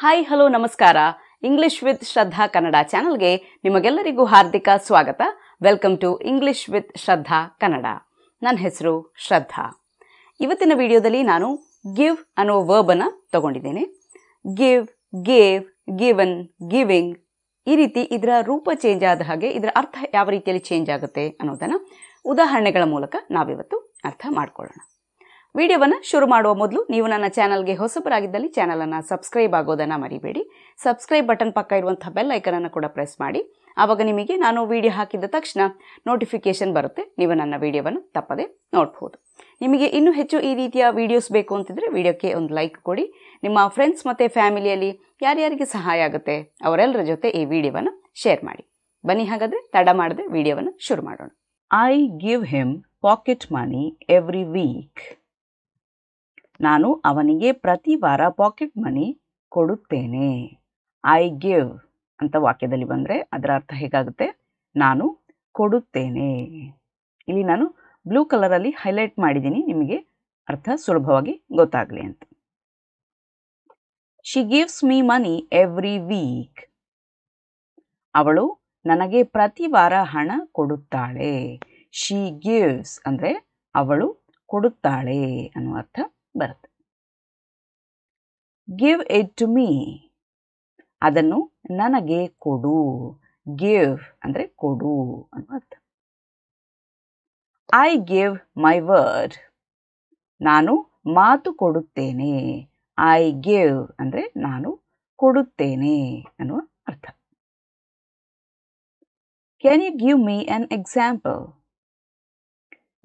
Hi hello ನಮಸ್ಕಾರ. English with ಶ್ರದ್ಧಾ ಕನ್ನಡ ಚಾನಲ್ಗೆ ನಿಮಗೆಲ್ಲರಿಗೂ ಹಾರ್ದಿಕ ಸ್ವಾಗತ. ವೆಲ್ಕಮ್ ಟು ಇಂಗ್ಲಿಷ್ ವಿತ್ ಶ್ರದ್ಧಾ ಕನ್ನಡ. ನನ್ನ ಹೆಸರು ಶ್ರದ್ಧಾ. ಇವತ್ತಿನ ವಿಡಿಯೋದಲ್ಲಿ ನಾನು ಗಿವ್ ಅನ್ನೋ ವರ್ಬನ್ನು ತಗೊಂಡಿದ್ದೇನೆ. ಗಿವ್, ಗೇವ್, ಗಿವನ್, ಗಿವಿಂಗ್ ಈ ರೀತಿ ಇದರ ರೂಪ ಚೇಂಜ್ ಆದ ಹಾಗೆ ಇದರ ಅರ್ಥ ಯಾವ ರೀತಿಯಲ್ಲಿ ಚೇಂಜ್ ಆಗುತ್ತೆ ಅನ್ನೋದನ್ನು ಉದಾಹರಣೆಗಳ ಮೂಲಕ ನಾವಿವತ್ತು ಅರ್ಥ ಮಾಡ್ಕೊಳ್ಳೋಣ. ವಿಡಿಯೋವನ್ನು ಶುರು ಮಾಡುವ ಮೊದಲು ನೀವು ನನ್ನ ಚಾನಲ್ಗೆ ಹೊಸಬರಾಗಿದ್ದಲ್ಲಿ ಚಾನಲನ್ನು ಸಬ್ಸ್ಕ್ರೈಬ್ ಆಗೋದನ್ನು ಮರಿಬೇಡಿ. ಸಬ್ಸ್ಕ್ರೈಬ್ ಬಟನ್ ಪಕ್ಕ ಇರುವಂಥ ಬೆಲ್ ಐಕನನ್ನು ಕೂಡ ಪ್ರೆಸ್ ಮಾಡಿ. ಆವಾಗ ನಿಮಗೆ ನಾನು ವಿಡಿಯೋ ಹಾಕಿದ ತಕ್ಷಣ ನೋಟಿಫಿಕೇಷನ್ ಬರುತ್ತೆ. ನೀವು ನನ್ನ ವಿಡಿಯೋವನ್ನು ತಪ್ಪದೆ ನೋಡ್ಬೋದು. ನಿಮಗೆ ಇನ್ನೂ ಹೆಚ್ಚು ಈ ರೀತಿಯ ವಿಡಿಯೋಸ್ ಬೇಕು ಅಂತಿದ್ರೆ ವಿಡಿಯೋಕ್ಕೆ ಒಂದು ಲೈಕ್ ಕೊಡಿ. ನಿಮ್ಮ ಫ್ರೆಂಡ್ಸ್ ಮತ್ತು ಫ್ಯಾಮಿಲಿಯಲ್ಲಿ ಯಾರ್ಯಾರಿಗೆ ಸಹಾಯ ಆಗುತ್ತೆ ಅವರೆಲ್ಲರ ಜೊತೆ ಈ ವಿಡಿಯೋವನ್ನು ಶೇರ್ ಮಾಡಿ. ಬನ್ನಿ ಹಾಗಾದರೆ ತಡ ಮಾಡದೆ ವಿಡಿಯೋವನ್ನು ಶುರು ಮಾಡೋಣ. I give him pocket money every week. ನಾನು ಅವನಿಗೆ ಪ್ರತಿ ವಾರ ಪಾಕೆಟ್ ಮನಿ ಕೊಡುತ್ತೇನೆ. ಐ ಗಿವ್ ಅಂತ ವಾಕ್ಯದಲ್ಲಿ ಬಂದರೆ ಅದರ ಅರ್ಥ ಹೇಗಾಗುತ್ತೆ? ನಾನು ಕೊಡುತ್ತೇನೆ. ಇಲ್ಲಿ ನಾನು ಬ್ಲೂ ಕಲರಲ್ಲಿ ಹೈಲೈಟ್ ಮಾಡಿದ್ದೀನಿ, ನಿಮಗೆ ಅರ್ಥ ಸುಲಭವಾಗಿ ಗೊತ್ತಾಗಲಿ ಅಂತ. She gives me money every week. ಅವಳು ನನಗೆ ಪ್ರತಿ ವಾರ ಹಣ ಕೊಡುತ್ತಾಳೆ. ಶಿ ಗಿವ್ಸ್ ಅಂದರೆ ಅವಳು ಕೊಡುತ್ತಾಳೆ ಅನ್ನುವ ಅರ್ಥ ಬರುತ್ತೆ. ಗಿವ್ ಇಟ್ ಟು ಮೀ, ಅದನ್ನು ನನಗೆ ಕೊಡು. ಗಿವ್ ಅಂದರೆ ಕೊಡು ಅನ್ನುವ ಅರ್ಥ. ಐ ಗಿವ್ ಮೈ ವರ್ಡ್, ನಾನು ಮಾತು ಕೊಡುತ್ತೇನೆ. ಐ ಗಿವ್ ಅಂದರೆ ನಾನು ಕೊಡುತ್ತೇನೆ ಅನ್ನುವ ಅರ್ಥ. Can you give me an example,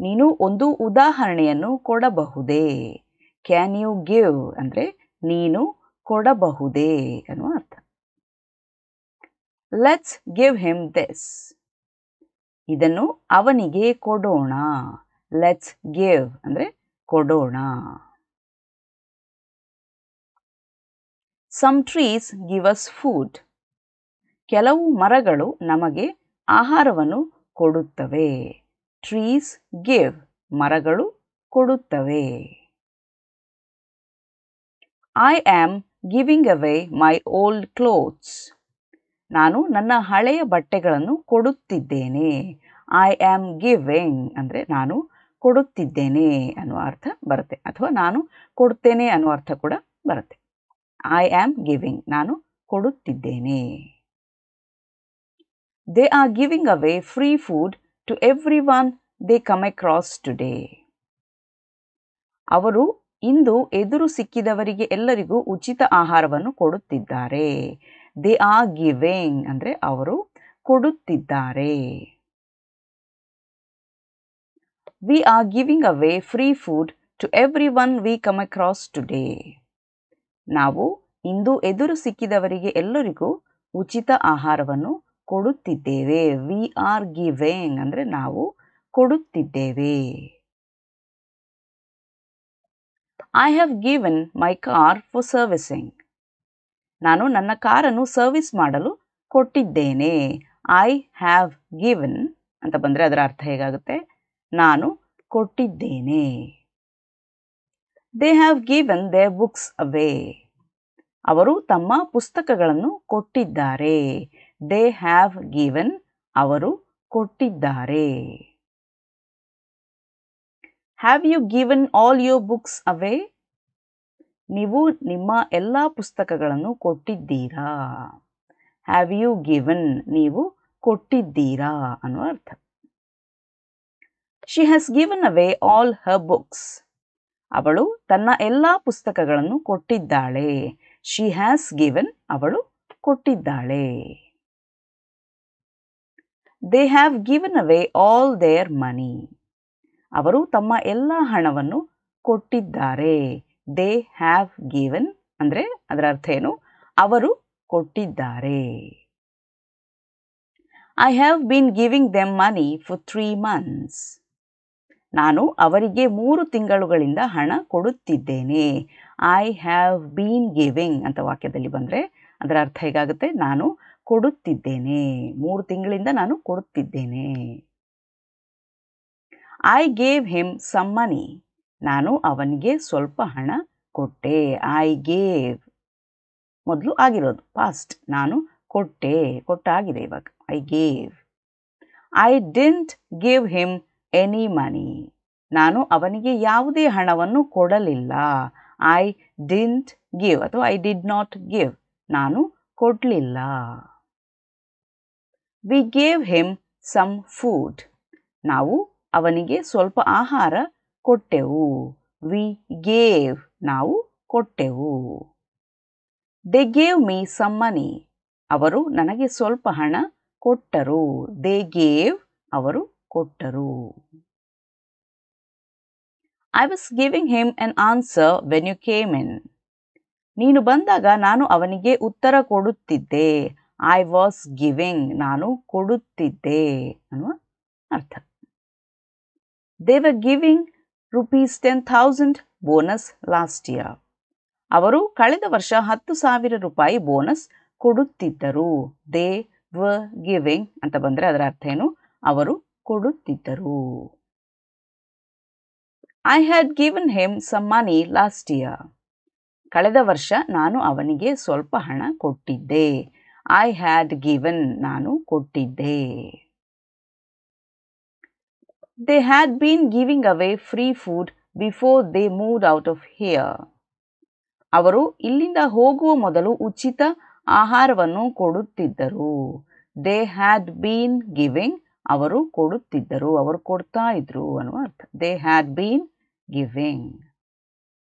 ನೀನು ಒಂದು ಉದಾಹರಣೆಯನ್ನು ಕೊಡಬಹುದೇ. ಕ್ಯಾನ್ ಯು ಗಿವ್ ಅಂದರೆ ನೀನು ಕೊಡಬಹುದೇ ಅನ್ನುವ ಅರ್ಥ. ಲೆಟ್ಸ್ ಗಿವ್ ಹಿಮ್ ದಿಸ್, ಇದನ್ನು ಅವನಿಗೆ ಕೊಡೋಣ. ಲೆಟ್ಸ್ ಗಿವ್ ಅಂದರೆ ಕೊಡೋಣ. Some trees give us food, ಕೆಲವು ಮರಗಳು ನಮಗೆ ಆಹಾರವನ್ನು ಕೊಡುತ್ತವೆ. ಟ್ರೀಸ್ ಗಿವ್, ಮರಗಳು ಕೊಡುತ್ತವೆ. I am giving away my old clothes, ನಾನು ನನ್ನ ಹಳೆಯ ಬಟ್ಟೆಗಳನ್ನು ಕೊಡುತ್ತಿದ್ದೇನೆ. ಐ ಆಮ್ ಗಿವಿಂಗ್ ಅಂದರೆ ನಾನು ಕೊಡುತ್ತಿದ್ದೇನೆ ಅನ್ನುವ ಅರ್ಥ ಬರುತ್ತೆ, ಅಥವಾ ನಾನು ಕೊಡುತ್ತೇನೆ ಅನ್ನುವ ಅರ್ಥ ಕೂಡ ಬರುತ್ತೆ. ಐ ಆಮ್ ಗಿವಿಂಗ್, ನಾನು ಕೊಡುತ್ತಿದ್ದೇನೆ. They are giving away free food to everyone they come across today. ಅವರು ಇಂದು ಎದುರು ಸಿಕ್ಕಿದವರಿಗೆ ಎಲ್ಲರಿಗೂ ಉಚಿತ ಆಹಾರವನ್ನು ಕೊಡುತ್ತಿದ್ದಾರೆ. ದೇ ಆರ್ ಗಿವಿಂಗ್ ಅಂದರೆ ಅವರು ಕೊಡುತ್ತಿದ್ದಾರೆ. We are giving away free food to everyone we come across today. ನಾವು ಇಂದು ಎದುರು ಸಿಕ್ಕಿದವರಿಗೆ ಎಲ್ಲರಿಗೂ ಉಚಿತ ಆಹಾರವನ್ನು ಕೊಡುತ್ತಿದ್ದೇವೆ. ವಿ ಆರ್ ಗಿವಿಂಗ್ ಅಂದರೆ ನಾವು ಕೊಡುತ್ತಿದ್ದೇವೆ. I have given my car for servicing, ನಾನು ನನ್ನ ಕಾರನ್ನು ಸರ್ವಿಸ್ ಮಾಡಲು ಕೊಟ್ಟಿದ್ದೇನೆ. ಐ ಹ್ಯಾವ್ ಗಿವನ್ ಅಂತ ಬಂದರೆ ಅದರ ಅರ್ಥ ಹೇಗಾಗುತ್ತೆ? ನಾನು ಕೊಟ್ಟಿದ್ದೇನೆ. They have given their books away, ಅವರು ತಮ್ಮ ಪುಸ್ತಕಗಳನ್ನು ಕೊಟ್ಟಿದ್ದಾರೆ. ದೇ ಹ್ಯಾವ್ ಗಿವನ್ ಅವರು ಕೊಟ್ಟಿದ್ದಾರೆ. Have you given all your books away, ನೀವು ನಿಮ್ಮ ಎಲ್ಲ ಪುಸ್ತಕಗಳನ್ನು ಕೊಟ್ಟಿದ್ದೀರಾ. ಹ್ಯಾವ್ ಯು ಗಿವನ್ ನೀವು ಕೊಟ್ಟಿದ್ದೀರಾ ಅನ್ನುವ ಅರ್ಥ. She has given away all her books, ಅವಳು ತನ್ನ ಎಲ್ಲ ಪುಸ್ತಕಗಳನ್ನು ಕೊಟ್ಟಿದ್ದಾಳೆ. ಶಿ ಹ್ಯಾಸ್ ಗಿವನ್ ಅವಳು ಕೊಟ್ಟಿದ್ದಾಳೆ. They have given away all their money, ಅವರು ತಮ್ಮ ಎಲ್ಲ ಹಣವನ್ನು ಕೊಟ್ಟಿದ್ದಾರೆ. ದೇ ಹ್ಯಾವ್ ಗಿವನ್ ಅಂದರೆ ಅದರ ಅರ್ಥ ಏನು? ಅವರು ಕೊಟ್ಟಿದ್ದಾರೆ. I have been giving them money for 3 months, ನಾನು ಅವರಿಗೆ 3 ತಿಂಗಳುಗಳಿಂದ ಹಣ ಕೊಡುತ್ತಿದ್ದೇನೆ. ಐ ಹ್ಯಾವ್ ಬೀನ್ ಗಿವಿಂಗ್ ಅಂತ ವಾಕ್ಯದಲ್ಲಿ ಬಂದರೆ ಅದರ ಅರ್ಥ ಹೇಗಾಗುತ್ತೆ? ನಾನು ಕೊಡುತ್ತಿದ್ದೇನೆ, 3 ತಿಂಗಳಿಂದ ನಾನು ಕೊಡುತ್ತಿದ್ದೇನೆ. I gave him some money, ನಾನು ಅವನಿಗೆ ಸ್ವಲ್ಪ ಹಣ ಕೊಟ್ಟೆ. ಐ ಗೇವ್ ಮೊದಲು ಆಗಿರೋದು ಪಾಸ್ಟ್. ನಾನು ಕೊಟ್ಟೆ, ಕೊಟ್ಟಾಗಿದೆ ಇವಾಗ. I gave. I didn't give him any money. ನಾನು ಅವನಿಗೆ ಯಾವುದೇ ಹಣವನ್ನು ಕೊಡಲಿಲ್ಲ. ಐ ಡಿಂಟ್ ಗಿವ್ ಅಥವಾ ಐ ಡಿಡ್ ನಾಟ್ ಗಿವ್. ನಾನು ಕೊಡಲಿಲ್ಲ. We gave him some food. ನಾವು ಅವನಿಗೆ ಸ್ವಲ್ಪ ಆಹಾರ ಕೊಟ್ಟೆವು. We gave. ನಾವು ಕೊಟ್ಟೆವು. They gave me some money. ಅವರು ನನಗೆ ಸ್ವಲ್ಪ ಹಣ ಕೊಟ್ಟರು. They gave. ಅವರು ಕೊಟ್ಟರು. I was giving him an answer when you came in. ನೀನು ಬಂದಾಗ ನಾನು ಅವನಿಗೆ ಉತ್ತರ ಕೊಡುತ್ತಿದ್ದೆ. I was giving. ನಾನು ಕೊಡುತ್ತಿದ್ದೆ ಅನ್ನುವ ಅರ್ಥ. They were giving ₹10,000 bonus last year. ಅವರು ಕಳೆದ ವರ್ಷ 10,000 ರೂಪಾಯಿ ಬೋನಸ್ ಕೊಡುತ್ತಿದ್ದರು. ದೇ ವರ್ ಗಿವಿಂಗ್ ಅಂತ ಬಂದರೆ ಅದರ ಅರ್ಥ ಏನು? ಅವರು ಕೊಡುತ್ತಿದ್ದರು. I had given him some money last year. ಕಳೆದ ವರ್ಷ ನಾನು ಅವನಿಗೆ ಸ್ವಲ್ಪ ಹಣ ಕೊಟ್ಟಿದ್ದೆ. I had given. ನಾನು ಕೊಟ್ಟಿದ್ದೆ. They had been giving away free food before they moved out of here. ಅವರು ಇಲ್ಲಿಂದ ಹೋಗುವ ಮೊದಲು ಉಚಿತ ಆಹಾರವನ್ನು ಕೊಡುತ್ತಿದ್ದರು. They had been giving. ಅವರು ಕೊಡುತ್ತಿದ್ದರು, ಅವರು ಕೊಡ್ತಾ ಇದ್ರು ಅನ್ನುವ ಅರ್ಥ. They had been giving.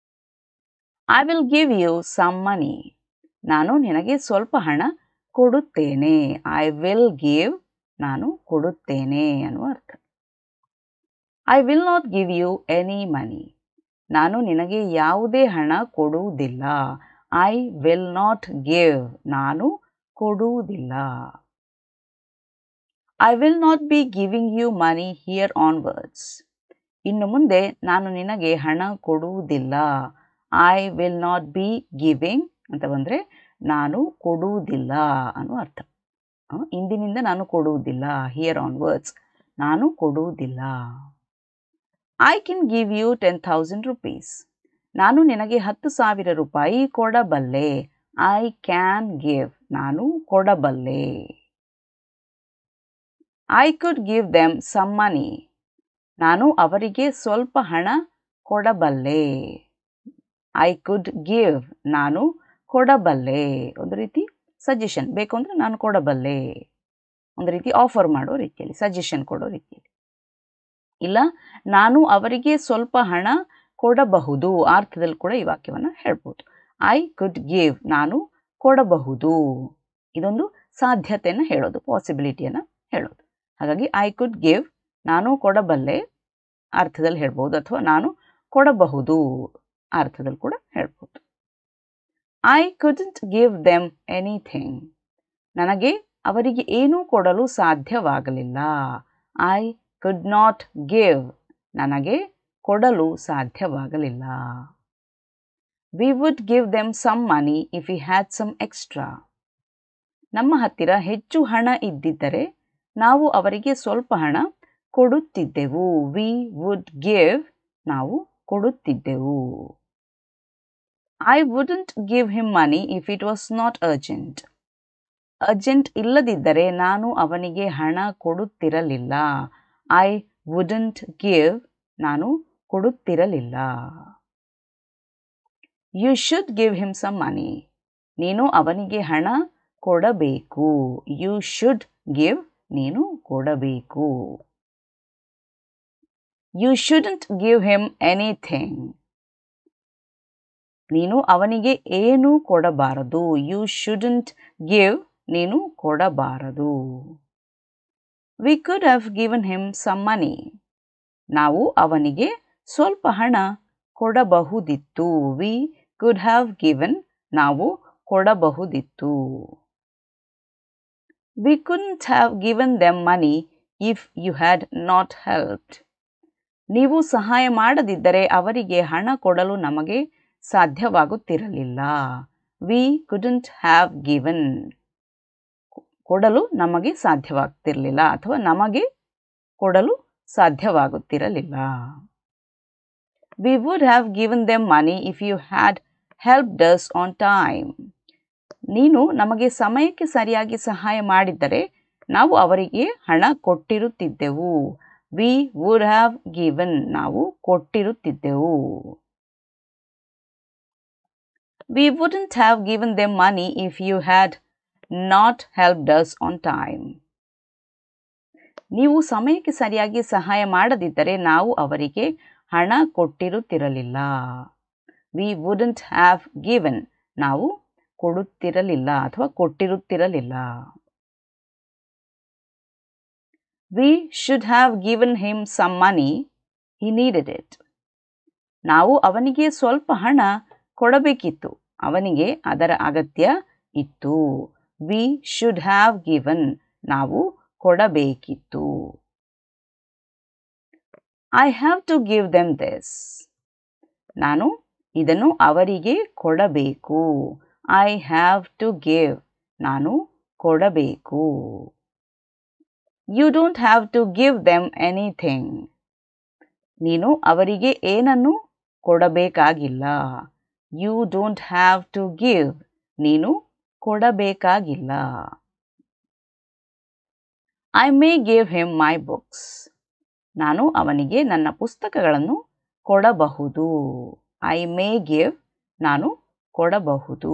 I will give you some money. ನಾನು ನಿನಗೆ ಸ್ವಲ್ಪ ಹಣ ಕೊಡುತ್ತೇನೆ. I will give. ನಾನು ಕೊಡುತ್ತೇನೆ ಅನ್ನುವ ಅರ್ಥ. I will not give you any money. ನಾನು ನಿನಗೆ ಯಾವುದೇ ಹಣ ಕೊಡುವುದಿಲ್ಲ. I will not give. ನಾನು ಕೊಡುವುದಿಲ್ಲ. I will not be giving you money here onwards. ಇನ್ನು ಮುಂದೆ ನಾನು ನಿನಗೆ ಹಣ ಕೊಡುವುದಿಲ್ಲ. I will not be giving ಅಂತ ಬಂದರೆ ನಾನು ಕೊಡುವುದಿಲ್ಲ ಅನ್ನೋ ಅರ್ಥ. ಇಂದಿನಿಂದ ನಾನು ಕೊಡುವುದಿಲ್ಲ. ಹಿಯರ್ ಆನ್ವರ್ಡ್ಸ್ ನಾನು ಕೊಡುವುದಿಲ್ಲ. I can give you 10,000 rupees. ನಾನು ನಿನಗೆ 10,000 ರೂಪಾಯಿ ಕೊಡಬಲ್ಲೆ. I can give. ನಾನು ಕೊಡಬಲ್ಲೆ. I could give them some money. ನಾನು ಅವರಿಗೆ ಸ್ವಲ್ಪ ಹಣ ಕೊಡಬಲ್ಲೆ. I could give. ನಾನು ಕೊಡಬಲ್ಲೆ. ಒಂದು ರೀತಿ ಸಜೆಷನ್ ಬೇಕು ಅಂದರೆ ನಾನು ಕೊಡಬಲ್ಲೆ. ಒಂದು ರೀತಿ ಆಫರ್ ಮಾಡೋ ರೀತಿಯಲ್ಲಿ, ಸಜೆಷನ್ ಕೊಡೋ ರೀತಿಯಲ್ಲಿ. ಇಲ್ಲ ನಾನು ಅವರಿಗೆ ಸ್ವಲ್ಪ ಹಣ ಕೊಡಬಹುದು ಆ ಅರ್ಥದಲ್ಲಿ ಕೂಡ ಈ ವಾಕ್ಯವನ್ನು ಹೇಳ್ಬೋದು. I could give. ನಾನು ಕೊಡಬಹುದು. ಇದೊಂದು ಸಾಧ್ಯತೆಯನ್ನು ಹೇಳೋದು, ಪಾಸಿಬಿಲಿಟಿಯನ್ನು ಹೇಳೋದು. ಹಾಗಾಗಿ ಐ ಕುಡ್ ಗಿವ್. ನಾನು ಕೊಡಬಲ್ಲೆ ಅರ್ಥದಲ್ಲಿ ಹೇಳ್ಬೋದು, ಅಥವಾ ನಾನು ಕೊಡಬಹುದು ಅರ್ಥದಲ್ಲಿ ಕೂಡ ಹೇಳ್ಬೋದು. I couldn't give them anything. ನನಗೆ ಅವರಿಗೆ ಏನೂ ಕೊಡಲು ಸಾಧ್ಯವಾಗಲಿಲ್ಲ. I could not give. ನನಗೆ ಕೊಡಲು ಸಾಧ್ಯವಾಗಲಿಲ್ಲ. We would give them some money if we had some extra. ನಮ್ಮ ಹತ್ತಿರ ಹೆಚ್ಚು ಹಣ ಇದ್ದಿದ್ದರೆ ನಾವು ಅವರಿಗೆ ಸ್ವಲ್ಪ ಹಣ ಕೊಡುತ್ತಿದ್ದೆವು. V would give. ನಾವು ಕೊಡುತ್ತಿದ್ದೆವು. I wouldn't give him money if it was not urgent. Urgent ಇಲ್ಲದಿದ್ದರೆ ನಾನು ಅವನಿಗೆ ಹಣ ಕೊಡುತ್ತಿರಲಿಲ್ಲ. I wouldn't give. ನಾನು ಕೊಡುತ್ತಿರಲಿಲ್ಲ. You should give him some money. ನೀನು ಅವನಿಗೆ ಹಣ ಕೊಡಬೇಕು. You should give. ನೀನು ಕೊಡಬೇಕು. You shouldn't give him anything. ನೀನು ಅವನಿಗೆ ಏನೂ ಕೊಡಬಾರದು. You shouldn't give. ನೀನು ಕೊಡಬಾರದು. We could have given him some money. ನಾವು ಅವನಿಗೆ ಸ್ವಲ್ಪ ಹಣ ಕೊಡಬಹುದಿತ್ತು. We could have given. ನಾವು ಕೊಡಬಹುದಿತ್ತು. We couldn't have given them money if you had not helped. ನೀವು ಸಹಾಯ ಮಾಡದಿದ್ದರೆ ಅವರಿಗೆ ಹಣ ಕೊಡಲು ನಮಗೆ ಸಾಧ್ಯವಾಗುತ್ತಿರಲಿಲ್ಲ. We couldn't have given. ಕೊಡಲು ನಮಗೆ ಸಾಧ್ಯವಾಗ್ತಿರಲಿಲ್ಲ ಅಥವಾ ನಮಗೆ ಕೊಡಲು ಸಾಧ್ಯವಾಗುತ್ತಿರಲಿಲ್ಲ. We would have given them money if you had helped us on time. ನೀನು ನಮಗೆ ಸಮಯಕ್ಕೆ ಸರಿಯಾಗಿ ಸಹಾಯ ಮಾಡಿದ್ದರೆ ನಾವು ಅವರಿಗೆ ಹಣ ಕೊಟ್ಟಿರುತ್ತಿದ್ದೆವು. ವಿ ವುಡ್ ಹ್ಯಾವ್ ಗಿವನ್, ನಾವು ಕೊಟ್ಟಿರುತ್ತಿದ್ದೆವು. We wouldn't have given them money if you had not helped us on time. ನೀವು ಸಮಯಕ್ಕೆ ಸರಿಯಾಗಿ ಸಹಾಯ ಮಾಡದಿದ್ದರೆ ನಾವು ಅವರಿಗೆ ಹಣ ಕೊಟ್ಟಿರುತ್ತಿರಲಿಲ್ಲ. ವಿ ವುಡಂಟ್ ಹ್ಯಾವ್ ಗಿವನ್, ನಾವು ಕೊಡುತ್ತಿರಲಿಲ್ಲ ಅಥವಾ ಕೊಟ್ಟಿರುತ್ತಿರಲಿಲ್ಲ. We should have given him some money, he needed it. ನಾವು ಅವನಿಗೆ ಸ್ವಲ್ಪ ಹಣ ಕೊಡಬೇಕಿತ್ತು, ಅವನಿಗೆ ಅದರ ಅಗತ್ಯ ಇತ್ತು. ವಿ ಶುಡ್ ಹ್ಯಾವ್ ಗಿವನ್, ನಾವು ಕೊಡಬೇಕಿತ್ತು. I have to give them this, ನಾನು ಇದನ್ನು ಅವರಿಗೆ ಕೊಡಬೇಕು. ಐ ಹ್ಯಾವ್ ಟು ಗಿವ್, ನಾನು ಕೊಡಬೇಕು. You don't have to give them anything, ನೀನು ಅವರಿಗೆ ಏನನ್ನು ಕೊಡಬೇಕಾಗಿಲ್ಲ. You don't have to give, ನೀನು ಕೊಡಬೇಕಾಗಿಲ್ಲ. I may give him my books, ನಾನು ಅವನಿಗೆ ನನ್ನ ಪುಸ್ತಕಗಳನ್ನು ಕೊಡಬಹುದು. ಐ ಮೇ ಗಿವ್, ನಾನು ಕೊಡಬಹುದು.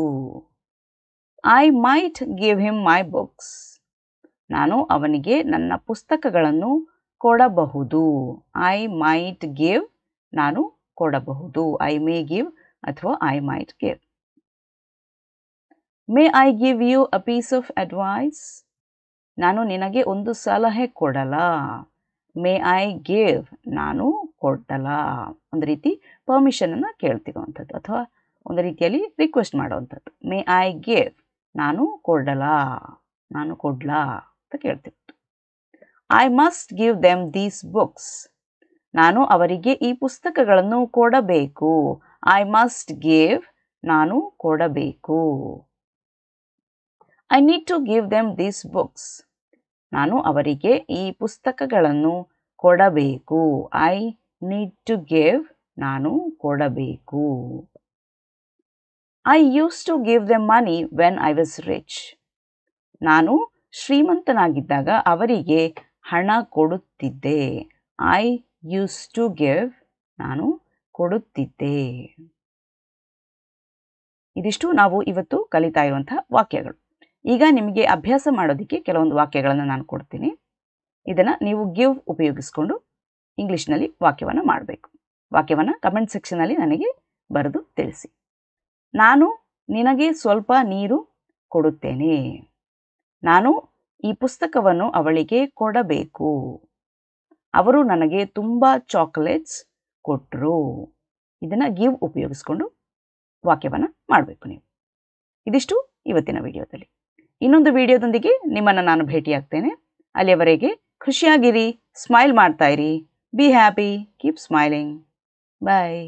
I might give him my books, ನಾನು ಅವನಿಗೆ ನನ್ನ ಪುಸ್ತಕಗಳನ್ನು ಕೊಡಬಹುದು. ಐ ಮೈಟ್ ಗಿವ್, ನಾನು ಕೊಡಬಹುದು. ಐ ಮೇ ಗಿವ್ ಅಥವಾ I might give. May I give you a piece of advice, ನಾನು ನಿನಗೆ ಒಂದು ಸಲಹೆ ಕೊಡಲಾ. ಮೇ ಐ ಗಿವ್, ನಾನು ಕೊಡಲಾ. ಒಂದು ರೀತಿ ಪರ್ಮಿಷನನ್ನು ಕೇಳ್ತಿರುವಂಥದ್ದು ಅಥವಾ ಒಂದು ರೀತಿಯಲ್ಲಿ ರಿಕ್ವೆಸ್ಟ್ ಮಾಡುವಂಥದ್ದು. ಮೇ ಐ ಗಿವ್, ನಾನು ಕೊಡಲಾ, ನಾನು ಕೊಡ್ಲಾ ಅಂತ ಕೇಳ್ತಿರೋದು. I must give them these books, ನಾನು ಅವರಿಗೆ ಈ ಪುಸ್ತಕಗಳನ್ನು ಕೊಡಬೇಕು. ಐ ಮಸ್ಟ್ ಗಿವ್, ನಾನು ಕೊಡಬೇಕು. I need to give them these books, ನಾನು ಅವರಿಗೆ ಈ ಪುಸ್ತಕಗಳನ್ನು ಕೊಡಬೇಕು. ಐ ನೀಡ್ ಟು ಗಿವ್, ನಾನು ಕೊಡಬೇಕು. I use to give them money when I was rich, ನಾನು ಶ್ರೀಮಂತನಾಗಿದ್ದಾಗ ಅವರಿಗೆ ಹಣ ಕೊಡುತ್ತಿದ್ದೆ. ಐ ಯೂಸ್ ಟು ಗಿವ್, ನಾನು ಕೊಡುತ್ತಿದ್ದೆ. ಇದಿಷ್ಟು ನಾವು ಇವತ್ತು ಕಲಿತಾ ಇರುವಂತಹ ವಾಕ್ಯಗಳು. ಈಗ ನಿಮಗೆ ಅಭ್ಯಾಸ ಮಾಡೋದಕ್ಕೆ ಕೆಲವೊಂದು ವಾಕ್ಯಗಳನ್ನು ನಾನು ಕೊಡ್ತೀನಿ. ಇದನ್ನು ನೀವು ಗಿವ್ ಉಪಯೋಗಿಸ್ಕೊಂಡು ಇಂಗ್ಲೀಷ್ನಲ್ಲಿ ವಾಕ್ಯವನ್ನು ಮಾಡಬೇಕು. ವಾಕ್ಯವನ್ನು ಕಮೆಂಟ್ ಸೆಕ್ಷನಲ್ಲಿ ನನಗೆ ಬರೆದು ತಿಳಿಸಿ. ನಾನು ನಿನಗೆ ಸ್ವಲ್ಪ ನೀರು ಕೊಡುತ್ತೇನೆ, ನಾನು ಈ ಪುಸ್ತಕವನ್ನು ಅವಳಿಗೆ ಕೊಡಬೇಕು. ಅವರು ನನಗೆ ತುಂಬ ಚಾಕೊಲೇಟ್ಸ್ ಕೊಟ್ಟರು. ಇದನ್ನು ಗಿವ್ ಉಪಯೋಗಿಸ್ಕೊಂಡು ವಾಕ್ಯವನ್ನು ಮಾಡಬೇಕು ನೀವು. ಇದಿಷ್ಟು ಇವತ್ತಿನ ವಿಡಿಯೋದಲ್ಲಿ. ಇನ್ನೊಂದು ವಿಡಿಯೋದೊಂದಿಗೆ ನಿಮ್ಮನ್ನು ನಾನು ಭೇಟಿಯಾಗ್ತೇನೆ. ಅಲ್ಲಿಯವರೆಗೆ ಖುಷಿಯಾಗಿರಿ, ಸ್ಮೈಲ್ ಮಾಡ್ತಾ ಇರಿ. Be happy, keep smiling. Bye.